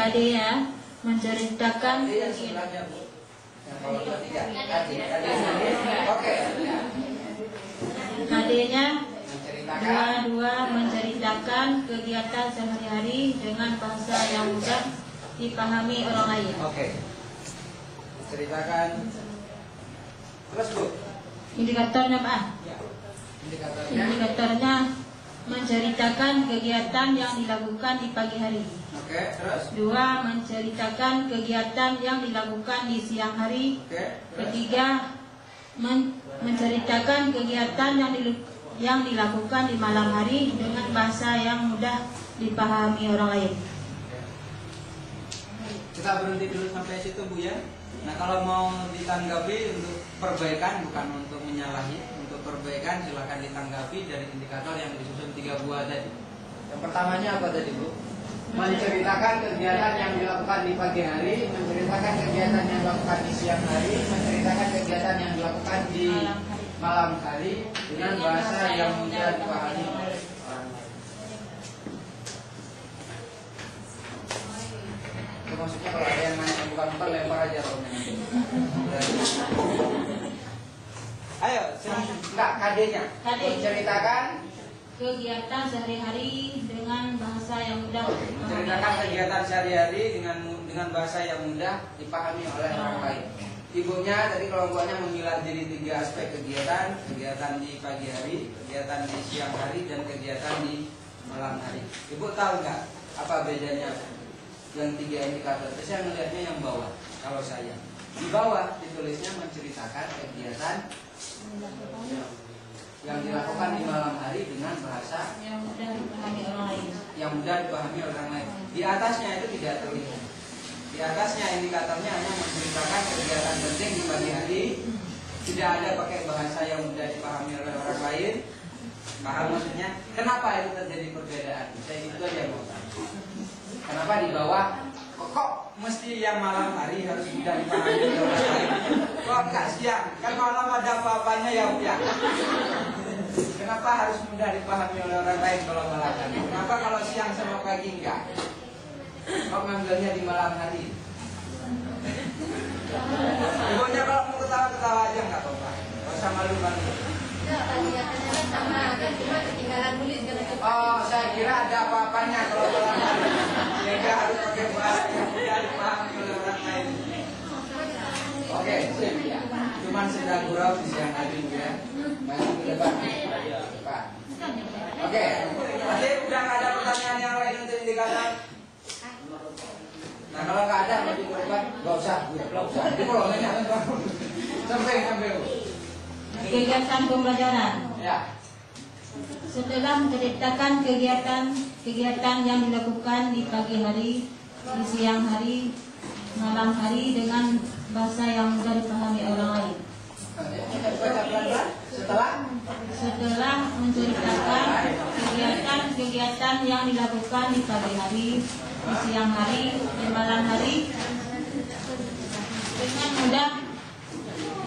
KD ya, menceritakan KD-nya dua menceritakan kegiatan sehari-hari dengan bahasa yang mudah dipahami orang lain. Oke. Menceritakan. Terus Bu. Indikatornya Pak? Ya. Indikatornya. Indikatornya menceritakan kegiatan yang dilakukan di pagi hari. Oke, terus. Dua, menceritakan kegiatan yang dilakukan di siang hari. Oke. Ketiga, menceritakan kegiatan yang dilakukan di malam hari dengan bahasa yang mudah dipahami orang lain. Kita berhenti dulu sampai situ Bu ya. Nah kalau mau ditanggapi untuk perbaikan bukan untuk menyalahi, untuk perbaikan silakan ditanggapi dari indikator yang disusun 3 buah tadi. Yang pertamanya apa tadi Bu? Menceritakan kegiatan yang dilakukan di pagi hari, menceritakan kegiatan yang dilakukan di siang hari, menceritakan kegiatan yang dilakukan di malam hari dengan bahasa yang mudah dipahami orang lain. Itu maksudnya kalau ada yang nanya yang bukan lempar aja rohnya. Ayo, silakan. Enggak, KD-nya. Menceritakan kegiatan sehari-hari dengan bahasa yang mudah dipahami. Menceritakan kegiatan sehari-hari dengan bahasa yang mudah dipahami oleh orang lain. Ibunya tadi kelompoknya memilah jadi 3 aspek kegiatan di pagi hari, kegiatan di siang hari, dan kegiatan di malam hari. Ibu tahu nggak apa bedanya yang 3 indikator? Saya melihatnya yang bawah. Kalau saya di bawah ditulisnya menceritakan kegiatan yang dilakukan di malam hari dengan bahasa yang mudah dipahami orang lain. Yang mudah dipahami orang lain. Di atasnya itu tidak terlihat. Di atasnya indikatornya hanya menceritakan kegiatan penting di pagi hari, tidak ada pakai bahasa yang mudah dipahami oleh orang lain. Paham maksudnya? Kenapa itu terjadi perbedaan? Saya itu aja mau tahu. Kenapa di bawah kok mesti yang malam hari harus mudah dipahami oleh orang lain? Kok enggak siang? Kan malam ada apa-apanya ya udah. Kenapa harus mudah dipahami oleh orang lain kalau malam hari? Kenapa kalau siang sama pagi enggak? Kok ngambilnya di malam hari? Ibunya kalau mau ketawa-ketawa aja nggak apa-apa. Gak usah malu-malu. Oh, saya kira ada apa-apanya kalau malam hari. Sehingga harus pakai bahasa yang mudah dipahami oleh orang lain. Oke, sip ya. Cuman sedang gurau di siang hari ya. Maju ke depan. Oke, nanti udah nggak ada pertanyaan yang lain untuk indikator. Nah kalau nggak ada maju ke depan, nggak usah. Nanti kalau nanya sampai. Kegiatan pembelajaran. Ya. Setelah menceritakan kegiatan yang dilakukan di pagi hari, di siang hari, malam hari dengan bahasa yang mudah dipahami orang lain. Setelah menceritakan kegiatan yang dilakukan di pagi hari, di siang hari, di malam hari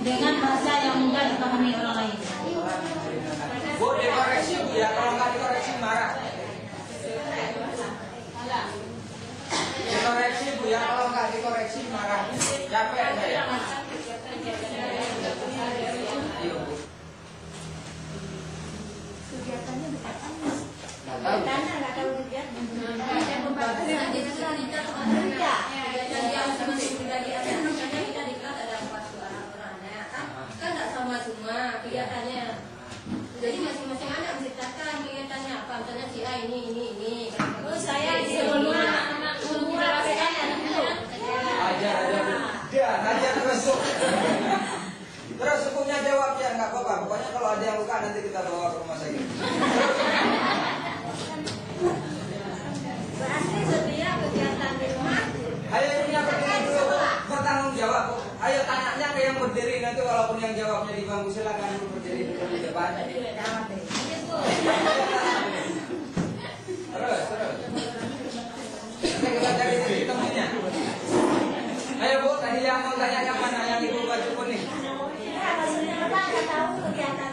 dengan bahasa yang mudah dipahami orang lain. Bu, dikoreksi Bu ya, kalau nggak dikoreksi marah. Dikoreksi Bu ya, kalau nggak dikoreksi marah. Capek saya. Ayo Bu. Kegiatannya berapa? Nggak tahu. Kegiatannya, jadi masing-masing anak menceritakan kegiatannya apa, misalnya si A ini. Terus saya semua ajar terus. Terus hukumnya jawab ya nggak apa-apa. Pokoknya kalau ada yang luka nanti kita bawa ke rumah sakit. berarti setiap kegiatan di rumah. Ayo punya berdiri dulu, bertanggung jawab. Ayo tanyanya ke yang berdiri, nanti walaupun yang jawabnya di bangku silakan dulu berdiri dulu di depan. Terus. Nanti kita cari temennya. Ayo Bu, tadi yang mau tanya yang mana? Yang ibu baju kuning. Maksudnya apa? Nggak tahu kegiatan